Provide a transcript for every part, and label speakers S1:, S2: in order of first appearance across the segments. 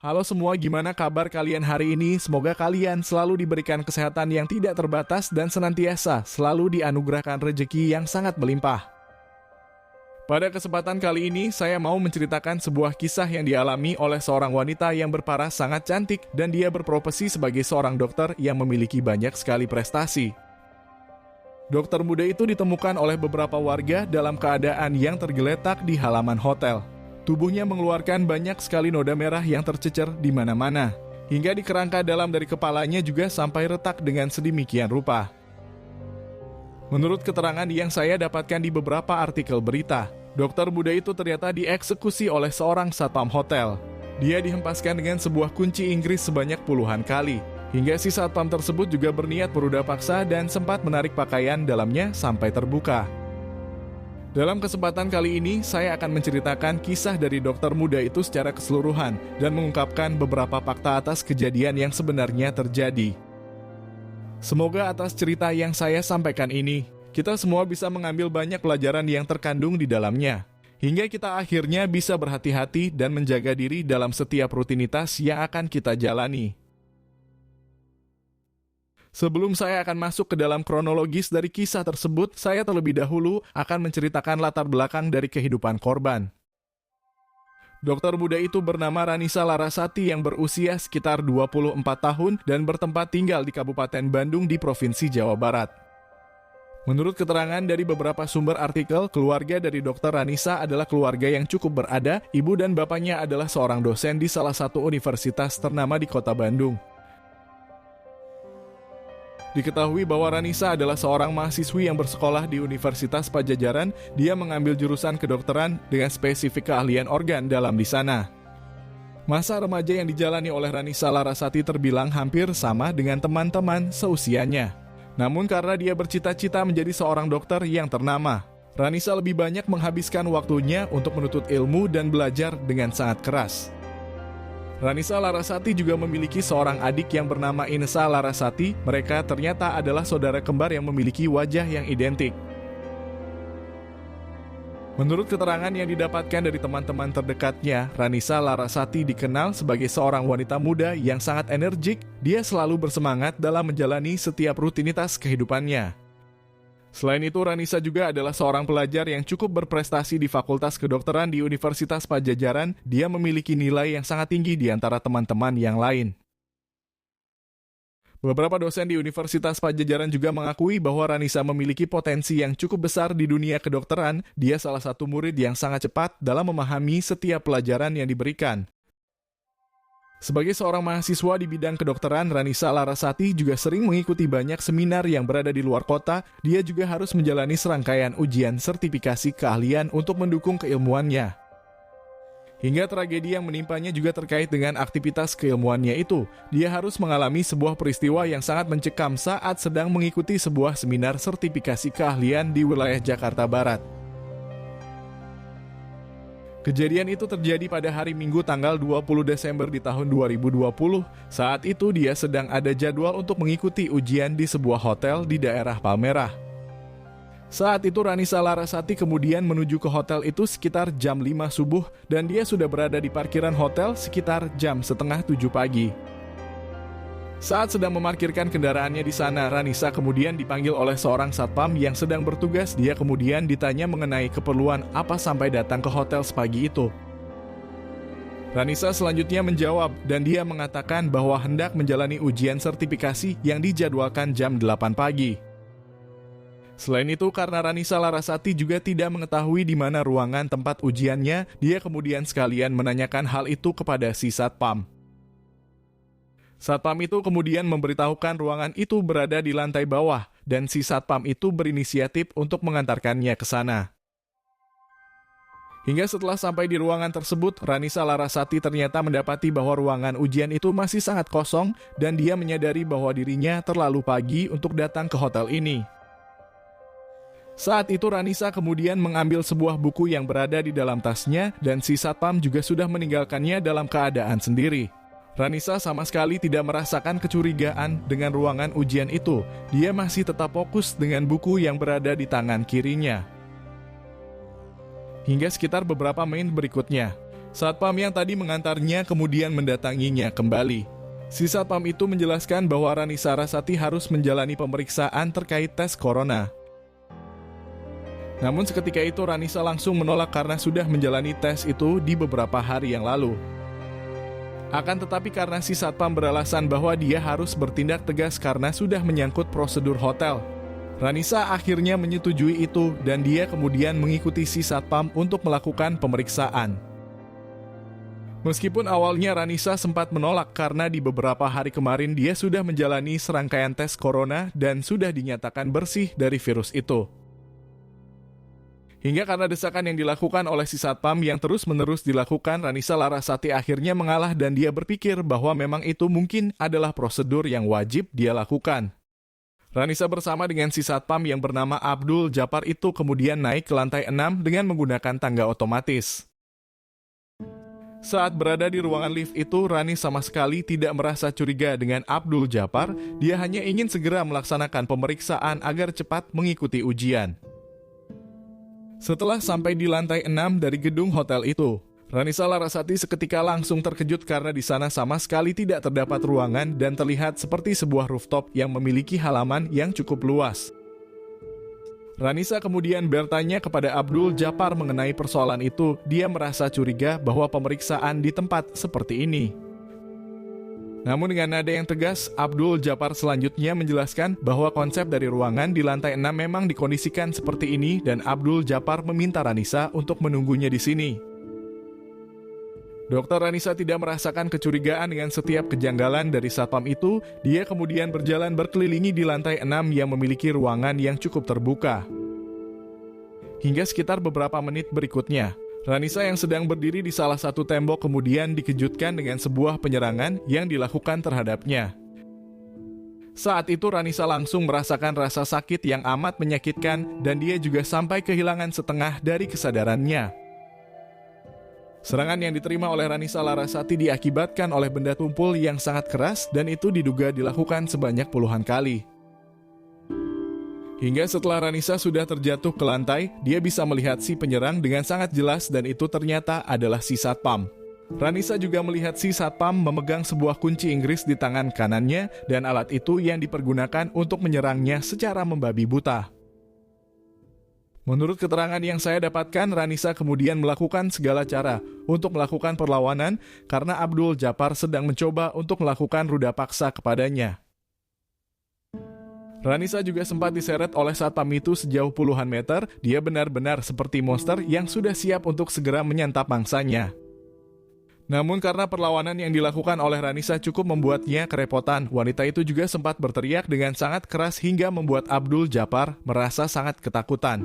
S1: Halo semua, gimana kabar kalian hari ini? Semoga kalian selalu diberikan kesehatan yang tidak terbatas dan senantiasa selalu dianugerahkan rezeki yang sangat melimpah. Pada kesempatan kali ini, saya mau menceritakan sebuah kisah yang dialami oleh seorang wanita yang berparas sangat cantik dan dia berprofesi sebagai seorang dokter yang memiliki banyak sekali prestasi. Dokter muda itu ditemukan oleh beberapa warga dalam keadaan yang tergeletak di halaman hotel. Tubuhnya mengeluarkan banyak sekali noda merah yang tercecer di mana-mana. Hingga di kerangka dalam dari kepalanya juga sampai retak dengan sedemikian rupa. Menurut keterangan yang saya dapatkan di beberapa artikel berita, dokter muda itu ternyata dieksekusi oleh seorang satpam hotel. Dia dihempaskan dengan sebuah kunci Inggris sebanyak puluhan kali. Hingga si satpam tersebut juga berniat berudah paksa dan sempat menarik pakaian dalamnya sampai terbuka. Dalam kesempatan kali ini, saya akan menceritakan kisah dari dokter muda itu secara keseluruhan dan mengungkapkan beberapa fakta atas kejadian yang sebenarnya terjadi. Semoga atas cerita yang saya sampaikan ini, kita semua bisa mengambil banyak pelajaran yang terkandung di dalamnya, hingga kita akhirnya bisa berhati-hati dan menjaga diri dalam setiap rutinitas yang akan kita jalani. Sebelum saya akan masuk ke dalam kronologis dari kisah tersebut, saya terlebih dahulu akan menceritakan latar belakang dari kehidupan korban. Dokter muda itu bernama Ranisa Larasati yang berusia sekitar 24 tahun dan bertempat tinggal di Kabupaten Bandung di Provinsi Jawa Barat. Menurut keterangan dari beberapa sumber artikel, keluarga dari Dokter Ranisa adalah keluarga yang cukup berada. Ibu dan bapaknya adalah seorang dosen di salah satu universitas ternama di kota Bandung. Diketahui bahwa Ranisa adalah seorang mahasiswi yang bersekolah di Universitas Padjadjaran. Dia mengambil jurusan kedokteran dengan spesifik keahlian organ dalam di sana. Masa remaja yang dijalani oleh Ranisa Larasati terbilang hampir sama dengan teman-teman seusianya. Namun karena dia bercita-cita menjadi seorang dokter yang ternama, Ranisa lebih banyak menghabiskan waktunya untuk menuntut ilmu dan belajar dengan sangat keras. Ranisa Larasati juga memiliki seorang adik yang bernama Inesa Larasati. Mereka ternyata adalah saudara kembar yang memiliki wajah yang identik. Menurut keterangan yang didapatkan dari teman-teman terdekatnya, Ranisa Larasati dikenal sebagai seorang wanita muda yang sangat energik. Dia selalu bersemangat dalam menjalani setiap rutinitas kehidupannya. Selain itu, Ranisa juga adalah seorang pelajar yang cukup berprestasi di Fakultas Kedokteran di Universitas Padjadjaran. Dia memiliki nilai yang sangat tinggi di antara teman-teman yang lain. Beberapa dosen di Universitas Padjadjaran juga mengakui bahwa Ranisa memiliki potensi yang cukup besar di dunia kedokteran. Dia salah satu murid yang sangat cepat dalam memahami setiap pelajaran yang diberikan. Sebagai seorang mahasiswa di bidang kedokteran, Ranisa Larasati juga sering mengikuti banyak seminar yang berada di luar kota. Dia juga harus menjalani serangkaian ujian sertifikasi keahlian untuk mendukung keilmuannya. Hingga tragedi yang menimpanya juga terkait dengan aktivitas keilmuannya itu. Dia harus mengalami sebuah peristiwa yang sangat mencekam saat sedang mengikuti sebuah seminar sertifikasi keahlian di wilayah Jakarta Barat. Kejadian itu terjadi pada hari Minggu tanggal 20 Desember di tahun 2020. Saat itu dia sedang ada jadwal untuk mengikuti ujian di sebuah hotel di daerah Palmerah. Saat itu Ranisa Larasati kemudian menuju ke hotel itu sekitar jam 5 subuh dan dia sudah berada di parkiran hotel sekitar jam setengah 7 pagi. Saat sedang memarkirkan kendaraannya di sana, Ranisa kemudian dipanggil oleh seorang satpam yang sedang bertugas. Dia kemudian ditanya mengenai keperluan apa sampai datang ke hotel sepagi itu. Ranisa selanjutnya menjawab dan dia mengatakan bahwa hendak menjalani ujian sertifikasi yang dijadwalkan jam 8 pagi. Selain itu, karena Ranisa Larasati juga tidak mengetahui di mana ruangan tempat ujiannya, dia kemudian sekalian menanyakan hal itu kepada si satpam. Satpam itu kemudian memberitahukan ruangan itu berada di lantai bawah dan si satpam itu berinisiatif untuk mengantarkannya ke sana. Hingga setelah sampai di ruangan tersebut, Ranisa Larasati ternyata mendapati bahwa ruangan ujian itu masih sangat kosong dan dia menyadari bahwa dirinya terlalu pagi untuk datang ke hotel ini. Saat itu Ranisa kemudian mengambil sebuah buku yang berada di dalam tasnya dan si satpam juga sudah meninggalkannya dalam keadaan sendiri. Ranisa sama sekali tidak merasakan kecurigaan dengan ruangan ujian itu. Dia masih tetap fokus dengan buku yang berada di tangan kirinya. Hingga sekitar beberapa menit berikutnya, Satpam yang tadi mengantarnya kemudian mendatanginya kembali. Si satpam itu menjelaskan bahwa Ranisa Rasati harus menjalani pemeriksaan terkait tes corona. Namun seketika itu Ranisa langsung menolak karena sudah menjalani tes itu di beberapa hari yang lalu. Akan tetapi karena si satpam beralasan bahwa dia harus bertindak tegas karena sudah menyangkut prosedur hotel, Ranisa akhirnya menyetujui itu dan dia kemudian mengikuti si satpam untuk melakukan pemeriksaan. Meskipun awalnya Ranisa sempat menolak karena di beberapa hari kemarin dia sudah menjalani serangkaian tes corona dan sudah dinyatakan bersih dari virus itu. Hingga karena desakan yang dilakukan oleh si satpam yang terus-menerus dilakukan, Ranisa Larasati akhirnya mengalah dan dia berpikir bahwa memang itu mungkin adalah prosedur yang wajib dia lakukan. Ranisa bersama dengan si satpam yang bernama Abdul Japar itu kemudian naik ke lantai 6 dengan menggunakan tangga otomatis. Saat berada di ruangan lift itu, Rani sama sekali tidak merasa curiga dengan Abdul Japar, dia hanya ingin segera melaksanakan pemeriksaan agar cepat mengikuti ujian. Setelah sampai di lantai 6 dari gedung hotel itu, Ranisa Larasati seketika langsung terkejut karena di sana sama sekali tidak terdapat ruangan dan terlihat seperti sebuah rooftop yang memiliki halaman yang cukup luas. Ranisa kemudian bertanya kepada Abdul Japar mengenai persoalan itu. Dia merasa curiga bahwa pemeriksaan di tempat seperti ini. Namun dengan nada yang tegas, Abdul Japar selanjutnya menjelaskan bahwa konsep dari ruangan di lantai 6 memang dikondisikan seperti ini dan Abdul Japar meminta Ranisa untuk menunggunya di sini. Dokter Ranisa tidak merasakan kecurigaan dengan setiap kejanggalan dari satpam itu. Dia kemudian berjalan berkelilingi di lantai 6 yang memiliki ruangan yang cukup terbuka. Hingga sekitar beberapa menit berikutnya, Ranisa yang sedang berdiri di salah satu tembok kemudian dikejutkan dengan sebuah penyerangan yang dilakukan terhadapnya. Saat itu Ranisa langsung merasakan rasa sakit yang amat menyakitkan dan dia juga sampai kehilangan setengah dari kesadarannya. Serangan yang diterima oleh Ranisa Larasati diakibatkan oleh benda tumpul yang sangat keras dan itu diduga dilakukan sebanyak puluhan kali. Hingga setelah Ranisa sudah terjatuh ke lantai, dia bisa melihat si penyerang dengan sangat jelas dan itu ternyata adalah si satpam. Ranisa juga melihat si satpam memegang sebuah kunci Inggris di tangan kanannya dan alat itu yang dipergunakan untuk menyerangnya secara membabi buta. Menurut keterangan yang saya dapatkan, Ranisa kemudian melakukan segala cara untuk melakukan perlawanan karena Abdul Japar sedang mencoba untuk melakukan ruda paksa kepadanya. Ranisa juga sempat diseret oleh satpam itu sejauh puluhan meter. Dia benar-benar seperti monster yang sudah siap untuk segera menyantap mangsanya. Namun karena perlawanan yang dilakukan oleh Ranisa cukup membuatnya kerepotan, wanita itu juga sempat berteriak dengan sangat keras hingga membuat Abdul Japar merasa sangat ketakutan.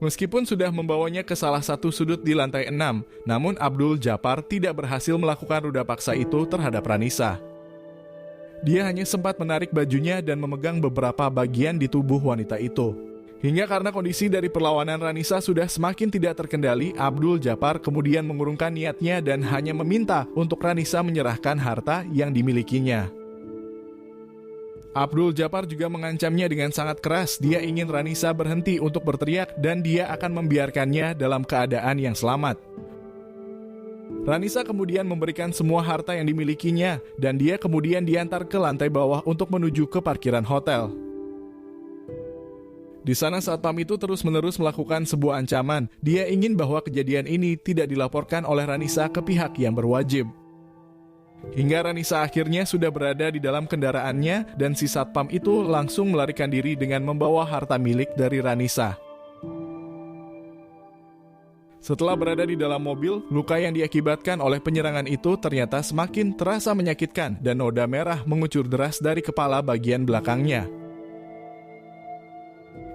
S1: Meskipun sudah membawanya ke salah satu sudut di lantai 6, namun Abdul Japar tidak berhasil melakukan ruda paksa itu terhadap Ranisa. Dia hanya sempat menarik bajunya dan memegang beberapa bagian di tubuh wanita itu. Hingga karena kondisi dari perlawanan Ranisa sudah semakin tidak terkendali, Abdul Japar kemudian mengurungkan niatnya dan hanya meminta untuk Ranisa menyerahkan harta yang dimilikinya. Abdul Japar juga mengancamnya dengan sangat keras. Dia ingin Ranisa berhenti untuk berteriak dan dia akan membiarkannya dalam keadaan yang selamat. Ranisa kemudian memberikan semua harta yang dimilikinya dan dia kemudian diantar ke lantai bawah untuk menuju ke parkiran hotel. Di sana satpam itu terus-menerus melakukan sebuah ancaman. Dia ingin bahwa kejadian ini tidak dilaporkan oleh Ranisa ke pihak yang berwajib. Hingga Ranisa akhirnya sudah berada di dalam kendaraannya dan si satpam itu langsung melarikan diri dengan membawa harta milik dari Ranisa. Setelah berada di dalam mobil, luka yang diakibatkan oleh penyerangan itu ternyata semakin terasa menyakitkan dan noda merah mengucur deras dari kepala bagian belakangnya.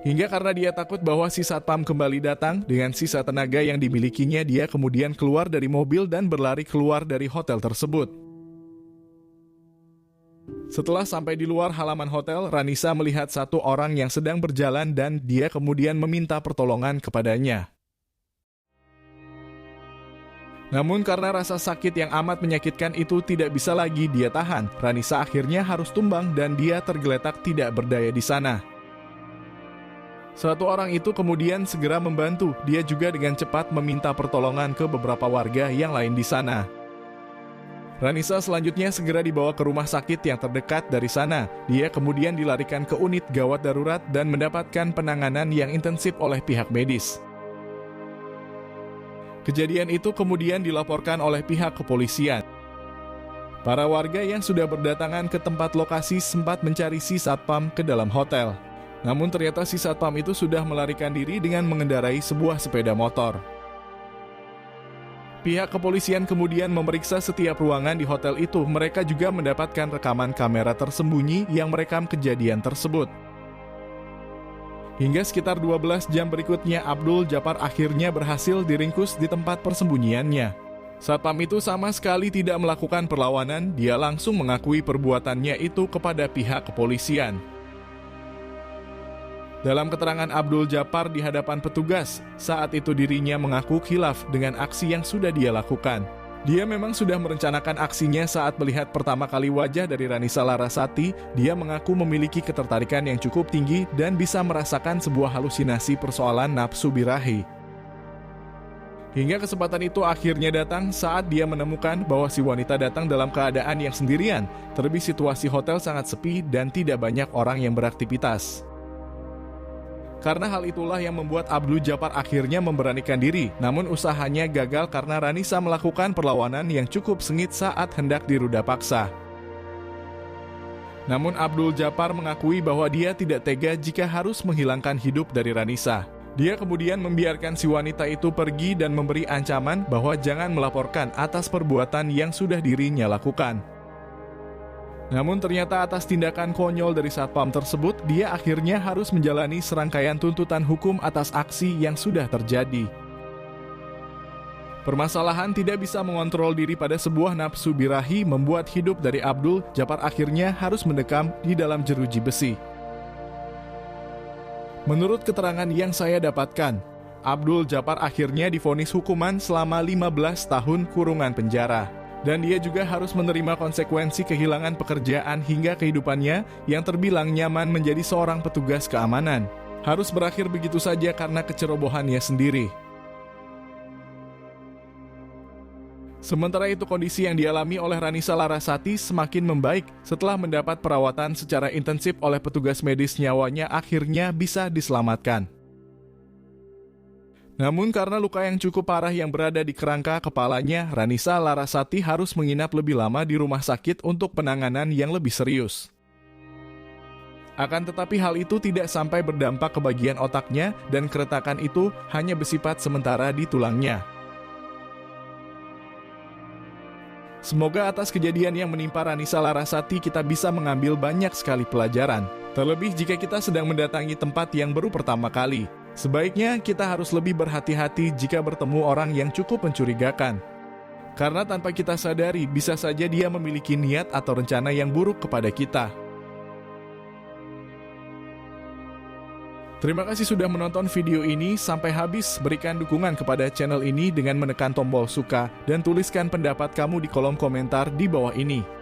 S1: Hingga karena dia takut bahwa si satpam kembali datang, dengan sisa tenaga yang dimilikinya dia kemudian keluar dari mobil dan berlari keluar dari hotel tersebut. Setelah sampai di luar halaman hotel, Ranisa melihat satu orang yang sedang berjalan dan dia kemudian meminta pertolongan kepadanya. Namun karena rasa sakit yang amat menyakitkan itu tidak bisa lagi dia tahan, Ranisa akhirnya harus tumbang dan dia tergeletak tidak berdaya di sana. Satu orang itu kemudian segera membantu. Dia juga dengan cepat meminta pertolongan ke beberapa warga yang lain di sana. Ranisa selanjutnya segera dibawa ke rumah sakit yang terdekat dari sana. Dia kemudian dilarikan ke unit gawat darurat dan mendapatkan penanganan yang intensif oleh pihak medis. Kejadian itu kemudian dilaporkan oleh pihak kepolisian. Para warga yang sudah berdatangan ke tempat lokasi sempat mencari si satpam ke dalam hotel. Namun ternyata si satpam itu sudah melarikan diri dengan mengendarai sebuah sepeda motor. Pihak kepolisian kemudian memeriksa setiap ruangan di hotel itu. Mereka juga mendapatkan rekaman kamera tersembunyi yang merekam kejadian tersebut. Hingga sekitar 12 jam berikutnya, Abdul Djapar akhirnya berhasil diringkus di tempat persembunyiannya. Satpam itu sama sekali tidak melakukan perlawanan, dia langsung mengakui perbuatannya itu kepada pihak kepolisian. Dalam keterangan Abdul Djapar di hadapan petugas, saat itu dirinya mengaku khilaf dengan aksi yang sudah dia lakukan. Dia memang sudah merencanakan aksinya saat melihat pertama kali wajah dari Ranisa Larasati. Dia mengaku memiliki ketertarikan yang cukup tinggi dan bisa merasakan sebuah halusinasi persoalan nafsu birahi. Hingga kesempatan itu akhirnya datang saat dia menemukan bahwa si wanita datang dalam keadaan yang sendirian. Terlebih situasi hotel sangat sepi dan tidak banyak orang yang beraktivitas. Karena hal itulah yang membuat Abdul Djapar akhirnya memberanikan diri. Namun usahanya gagal karena Ranisa melakukan perlawanan yang cukup sengit saat hendak diruda paksa. Namun Abdul Djapar mengakui bahwa dia tidak tega jika harus menghilangkan hidup dari Ranisa. Dia kemudian membiarkan si wanita itu pergi dan memberi ancaman bahwa jangan melaporkan atas perbuatan yang sudah dirinya lakukan. Namun ternyata atas tindakan konyol dari satpam tersebut, dia akhirnya harus menjalani serangkaian tuntutan hukum atas aksi yang sudah terjadi. Permasalahan tidak bisa mengontrol diri pada sebuah nafsu birahi membuat hidup dari Abdul Djapar akhirnya harus mendekam di dalam jeruji besi. Menurut keterangan yang saya dapatkan, Abdul Djapar akhirnya divonis hukuman selama 15 tahun kurungan penjara. Dan dia juga harus menerima konsekuensi kehilangan pekerjaan hingga kehidupannya yang terbilang nyaman menjadi seorang petugas keamanan. Harus berakhir begitu saja karena kecerobohannya sendiri. Sementara itu kondisi yang dialami oleh Ranisa Larasati semakin membaik setelah mendapat perawatan secara intensif oleh petugas medis. Nyawanya akhirnya bisa diselamatkan. Namun karena luka yang cukup parah yang berada di kerangka kepalanya, Ranisa Larasati harus menginap lebih lama di rumah sakit untuk penanganan yang lebih serius. Akan tetapi hal itu tidak sampai berdampak ke bagian otaknya dan keretakan itu hanya bersifat sementara di tulangnya. Semoga atas kejadian yang menimpa Ranisa Larasati kita bisa mengambil banyak sekali pelajaran. Terlebih jika kita sedang mendatangi tempat yang baru pertama kali. Sebaiknya kita harus lebih berhati-hati jika bertemu orang yang cukup mencurigakan. Karena tanpa kita sadari, bisa saja dia memiliki niat atau rencana yang buruk kepada kita. Terima kasih sudah menonton video ini sampai habis. Berikan dukungan kepada channel ini dengan menekan tombol suka dan tuliskan pendapat kamu di kolom komentar di bawah ini.